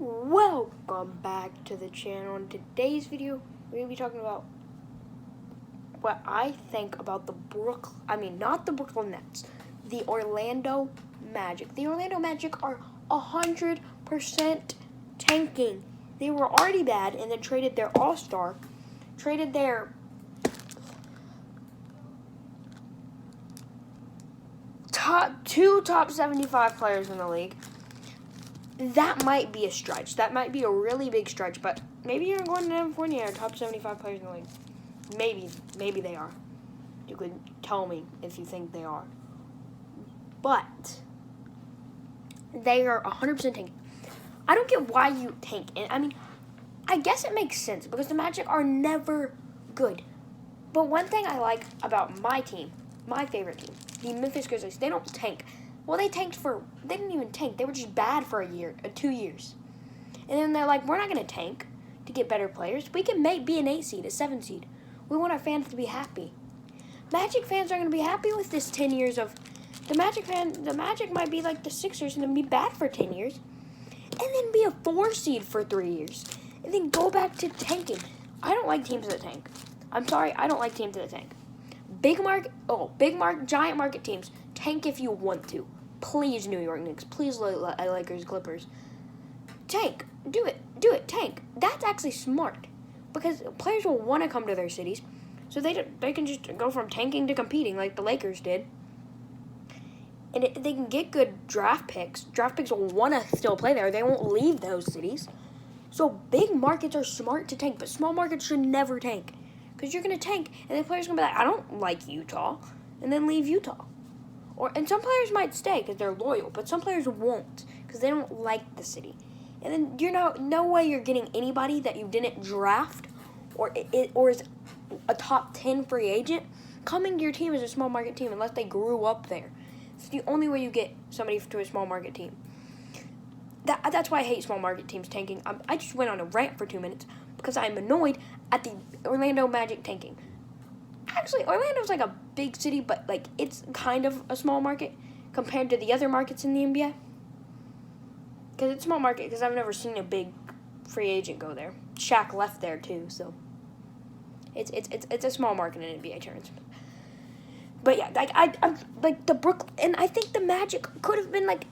Welcome back to the channel. In today's video, we're going to be talking about what I think about not the Brooklyn Nets, the Orlando Magic. The Orlando Magic are 100% tanking. They were already bad and then traded their all-star, traded their two top 75 players in the league. That might be a stretch. That might be a really big stretch, but maybe you're going to California are top 75 players in the league. Maybe they are. You could tell me if you think they are. But they are 100% tanking. I don't get why you tank. And I mean, I guess it makes sense because the Magic are never good. But one thing I like about my team, my favorite team, the Memphis Grizzlies, they don't tank. Well, they didn't even tank. They were just bad for 2 years. And then they're like, we're not going to tank to get better players. We can be an 8 seed, a 7 seed. We want our fans to be happy. Magic fans are going to be happy with this 10 years of... The Magic might be like the Sixers and then be bad for 10 years. And then be a 4 seed for 3 years. And then go back to tanking. I don't like teams that tank. I'm sorry, I don't like teams that tank. Giant market teams, tank if you want to. Please, New York Knicks. Please, Lakers, Clippers. Tank. Do it. Tank. That's actually smart. Because players will want to come to their cities. So they can just go from tanking to competing like the Lakers did. And they can get good draft picks. Draft picks will want to still play there. They won't leave those cities. So big markets are smart to tank. But small markets should never tank. Because you're going to tank. And the players are going to be like, I don't like Utah. And then leave Utah. And some players might stay because they're loyal, but some players won't because they don't like the city. And then no way you're getting anybody that you didn't draft or is a top 10 free agent coming to your team as a small market team unless they grew up there. It's the only way you get somebody to a small market team. That's why I hate small market teams tanking. I just went on a rant for 2 minutes because I'm annoyed at the Orlando Magic tanking. Actually, Orlando's like a big city, but like it's kind of a small market compared to the other markets in the NBA. Because it's a small market, because I've never seen a big free agent go there. Shaq left there too, so it's a small market in NBA terms. But yeah, I'm like the Brooklyn, and I think the Magic could have been like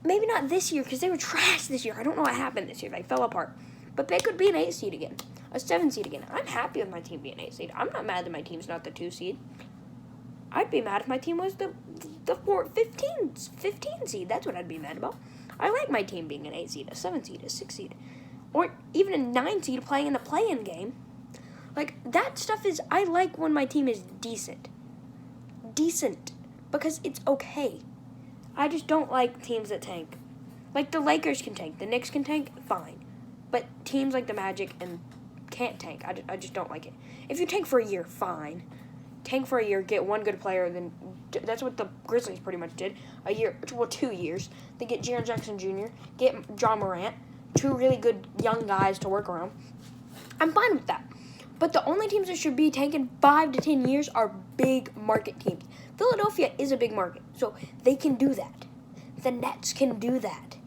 maybe not this year because they were trash this year. I don't know what happened this year; they fell apart. But they could be an 8 seed again. A 7 seed again. I'm happy with my team being 8 seed. I'm not mad that my team's not the 2 seed. I'd be mad if my team was the 15 seed. That's what I'd be mad about. I like my team being an 8 seed, a 7 seed, a 6 seed, or even a 9 seed playing in the play-in game. Like, that stuff is, I like when my team is decent. Decent. Because it's okay. I just don't like teams that tank. Like, the Lakers can tank. The Knicks can tank. Fine. But teams like the Magic and can't tank. I just don't like it. If you tank for a year, fine. Tank for a year, get one good player, then that's what the Grizzlies pretty much did. 2 years. They get Jaren Jackson Jr., get John Morant, 2 really good young guys to work around. I'm fine with that. But the only teams that should be tanking 5 to 10 years are big market teams. Philadelphia is a big market, so they can do that. The Nets can do that.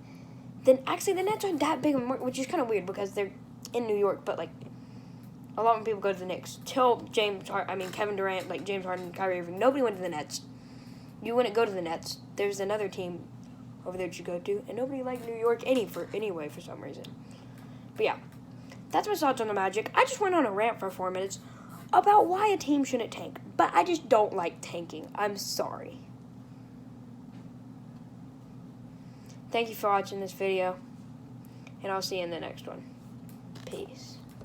Then actually the Nets aren't that big, which is kind of weird because they're in New York, but like a lot of people go to the Knicks. Kevin Durant, like James Harden, Kyrie Irving, nobody went to the Nets. You wouldn't go to the Nets. There's another team over there that you go to, and nobody liked New York anyway for some reason. But yeah, that's my thoughts on the Magic. I just went on a rant for 4 minutes about why a team shouldn't tank, but I just don't like tanking. I'm sorry. Thank you for watching this video, and I'll see you in the next one. Peace.